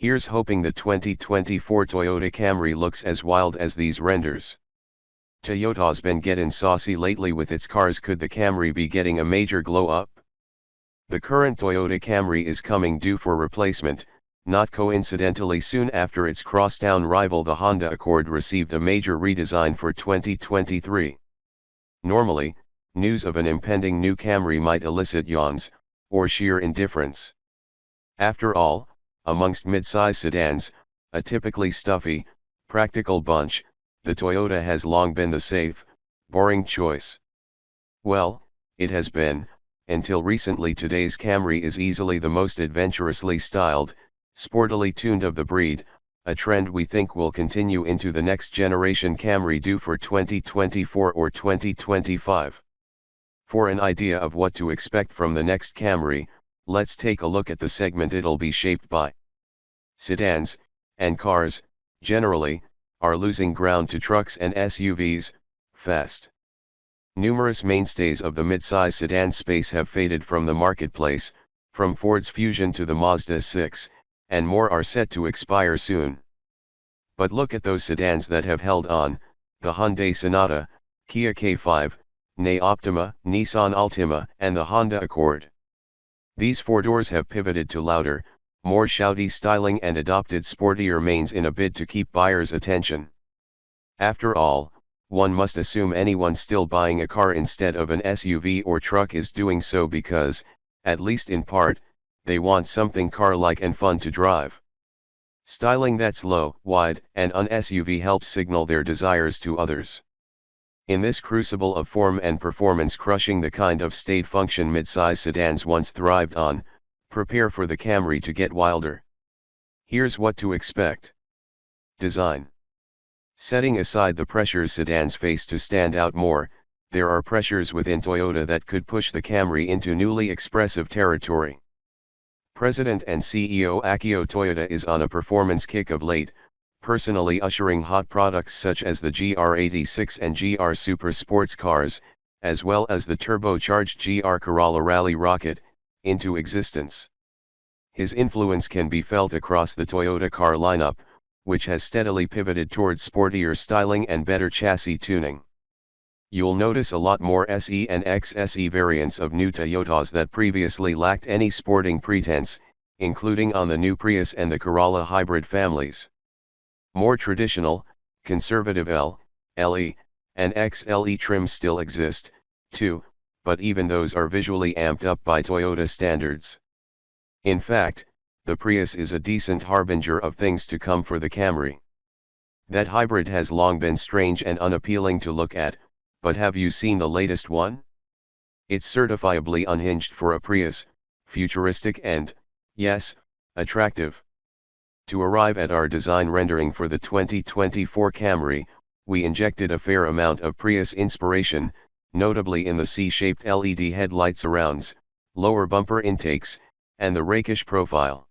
Here's hoping the 2024 Toyota Camry looks as wild as these renders. Toyota's been getting saucy lately with its cars. Could the Camry be getting a major glow up? The current Toyota Camry is coming due for replacement, not coincidentally soon after its crosstown rival the Honda Accord received a major redesign for 2023. Normally, news of an impending new Camry might elicit yawns, or sheer indifference. After all, amongst mid-size sedans, a typically stuffy, practical bunch, the Toyota has long been the safe, boring choice. Well, it has been, until recently. Today's Camry is easily the most adventurously styled, sportily tuned of the breed, a trend we think will continue into the next generation Camry due for 2024 or 2025. For an idea of what to expect from the next Camry, let's take a look at the segment it'll be shaped by. Sedans, and cars, generally, are losing ground to trucks and SUVs, fast. Numerous mainstays of the mid-size sedan space have faded from the marketplace, from Ford's Fusion to the Mazda 6, and more are set to expire soon. But look at those sedans that have held on: the Hyundai Sonata, Kia K5, Hyundai Optima, Nissan Altima, and the Honda Accord. These four-doors have pivoted to louder, more shouty styling and adopted sportier mains in a bid to keep buyers' attention. After all, one must assume anyone still buying a car instead of an SUV or truck is doing so because, at least in part, they want something car-like and fun to drive. Styling that's low, wide, and un-SUV helps signal their desires to others. In this crucible of form and performance crushing the kind of staid function mid-size sedans once thrived on, prepare for the Camry to get wilder. Here's what to expect. Design. Setting aside the pressures sedans face to stand out more, there are pressures within Toyota that could push the Camry into newly expressive territory. President and CEO Akio Toyoda is on a performance kick of late, personally ushering hot products such as the GR86 and GR Super sports cars, as well as the turbocharged GR Corolla Rally Rocket, into existence. His influence can be felt across the Toyota car lineup, which has steadily pivoted towards sportier styling and better chassis tuning. You'll notice a lot more SE and XSE variants of new Toyotas that previously lacked any sporting pretense, including on the new Prius and the Corolla hybrid families. More traditional, conservative L, LE, and XLE trims still exist, too, but even those are visually amped up by Toyota standards. In fact, the Prius is a decent harbinger of things to come for the Camry. That hybrid has long been strange and unappealing to look at, but have you seen the latest one? It's certifiably unhinged for a Prius, futuristic and, yes, attractive. To arrive at our design rendering for the 2024 Camry, we injected a fair amount of Prius inspiration, notably in the C-shaped LED headlight surrounds, lower bumper intakes, and the rakish profile.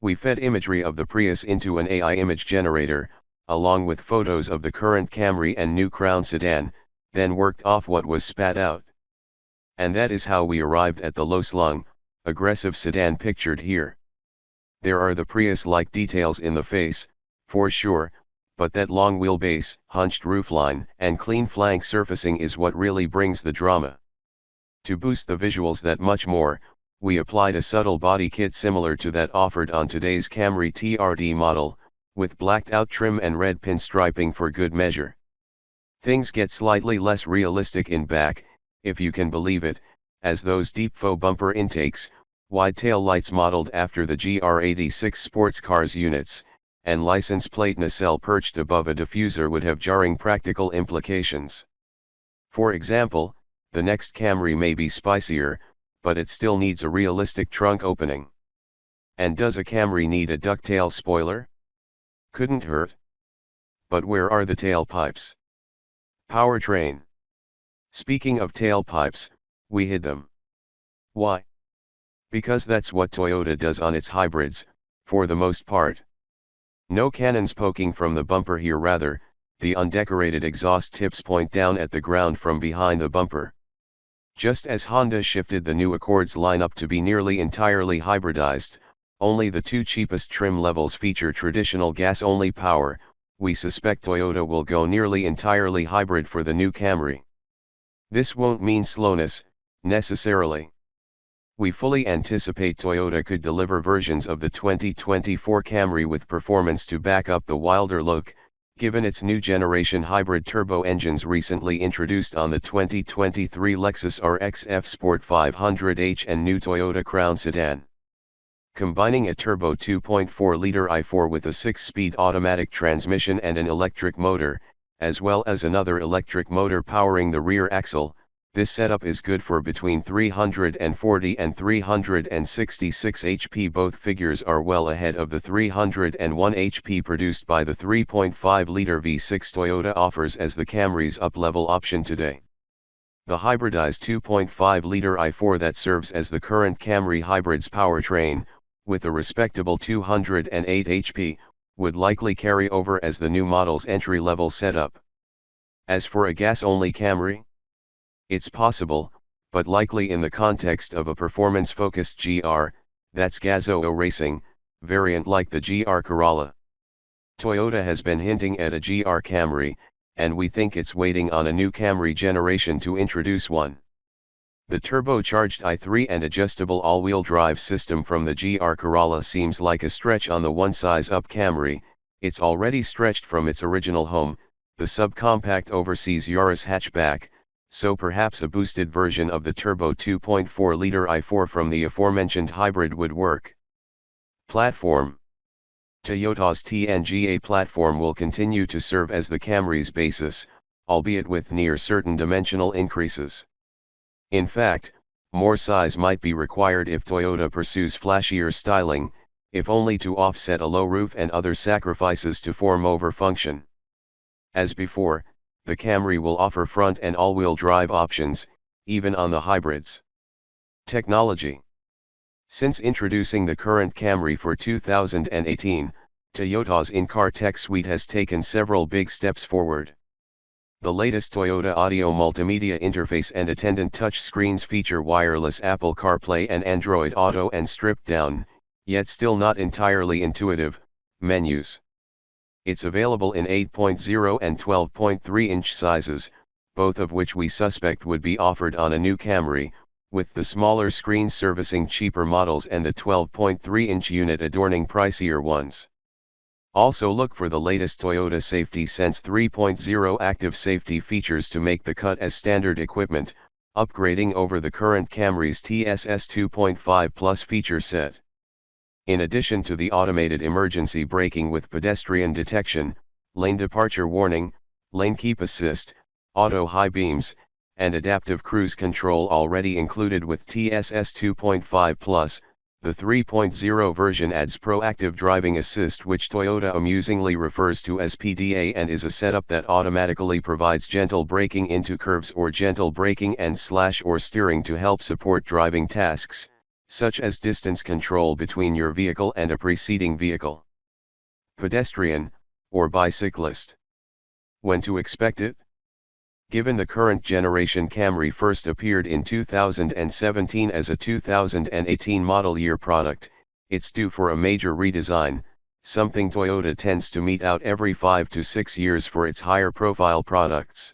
We fed imagery of the Prius into an AI image generator, along with photos of the current Camry and new Crown sedan, then worked off what was spat out. And that is how we arrived at the low-slung, aggressive sedan pictured here. There are the Prius-like details in the face, for sure, but that long wheelbase, hunched roofline, and clean flank surfacing is what really brings the drama. To boost the visuals that much more, we applied a subtle body kit similar to that offered on today's Camry TRD model, with blacked-out trim and red pinstriping for good measure. Things get slightly less realistic in back, if you can believe it, as those deep faux bumper intakes, wide tail lights modeled after the GR86 sports cars units, and license plate nacelle perched above a diffuser would have jarring practical implications. For example, the next Camry may be spicier, but it still needs a realistic trunk opening. And does a Camry need a ducktail spoiler? Couldn't hurt. But where are the tailpipes? Powertrain. Speaking of tailpipes, we hid them. Why? Because that's what Toyota does on its hybrids, for the most part. No cannons poking from the bumper here, rather, the undecorated exhaust tips point down at the ground from behind the bumper. Just as Honda shifted the new Accord's lineup to be nearly entirely hybridized, Only the two cheapest trim levels feature traditional gas-only power. We suspect Toyota will go nearly entirely hybrid for the new Camry. This won't mean slowness, necessarily. We fully anticipate Toyota could deliver versions of the 2024 Camry with performance to back up the wilder look, given its new generation hybrid turbo engines recently introduced on the 2023 Lexus RX F Sport 500h and new Toyota Crown sedan. Combining a turbo 2.4-liter i4 with a 6-speed automatic transmission and an electric motor, as well as another electric motor powering the rear axle, this setup is good for between 340 and 366 HP. Both figures are well ahead of the 301 HP produced by the 3.5-liter V6 Toyota offers as the Camry's up-level option today. The hybridized 2.5-liter i4 that serves as the current Camry hybrid's powertrain, with a respectable 208 HP, would likely carry over as the new model's entry-level setup. As for a gas-only Camry, it's possible, but likely in the context of a performance-focused GR, that's Gas-O racing, variant like the GR Corolla. Toyota has been hinting at a GR Camry, and we think it's waiting on a new Camry generation to introduce one. The turbocharged i3 and adjustable all-wheel drive system from the GR Corolla seems like a stretch on the one-size-up Camry. It's already stretched from its original home, the subcompact overseas Yaris hatchback, so perhaps a boosted version of the turbo 2.4-liter i4 from the aforementioned hybrid would work. Platform. Toyota's TNGA platform will continue to serve as the Camry's basis, albeit with near certain dimensional increases. In fact, more size might be required if Toyota pursues flashier styling, if only to offset a low roof and other sacrifices to form over function. As before, the Camry will offer front and all-wheel drive options, even on the hybrids. Technology. Since introducing the current Camry for 2018, Toyota's in-car tech suite has taken several big steps forward. The latest Toyota Audio multimedia interface and attendant touch screens feature wireless Apple CarPlay and Android Auto and stripped-down, yet still not entirely intuitive, menus. It's available in 8.0 and 12.3-inch sizes, both of which we suspect would be offered on a new Camry, with the smaller screens servicing cheaper models and the 12.3-inch unit adorning pricier ones. Also look for the latest Toyota Safety Sense 3.0 active safety features to make the cut as standard equipment, upgrading over the current Camry's TSS 2.5 Plus feature set. In addition to the automated emergency braking with pedestrian detection, lane departure warning, lane keep assist, auto high beams, and adaptive cruise control already included with TSS 2.5 Plus, the 3.0 version adds proactive driving assist, which Toyota amusingly refers to as PDA, and is a setup that automatically provides gentle braking into curves or gentle braking and slash or steering to help support driving tasks, such as distance control between your vehicle and a preceding vehicle. Pedestrian, or bicyclist. When to expect it? Given the current generation Camry first appeared in 2017 as a 2018 model year product, it's due for a major redesign, something Toyota tends to mete out every 5 to 6 years for its higher profile products.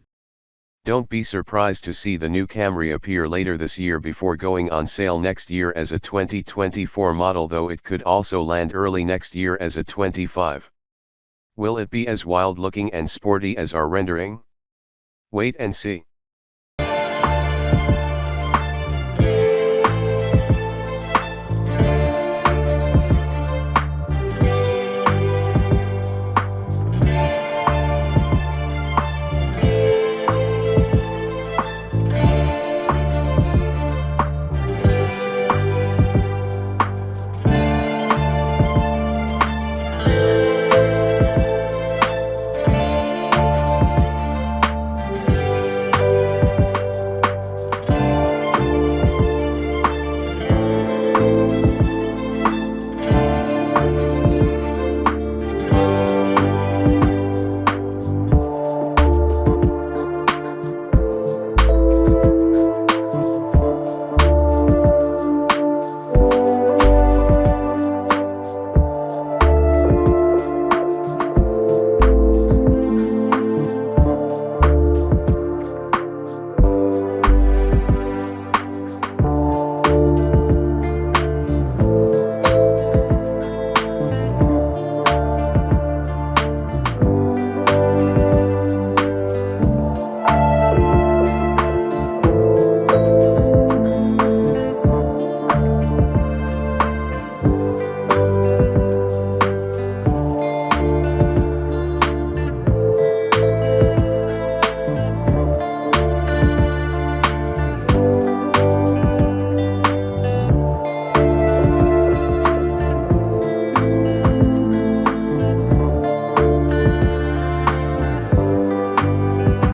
Don't be surprised to see the new Camry appear later this year before going on sale next year as a 2024 model, though it could also land early next year as a 25. Will it be as wild looking and sporty as our rendering? Wait and see.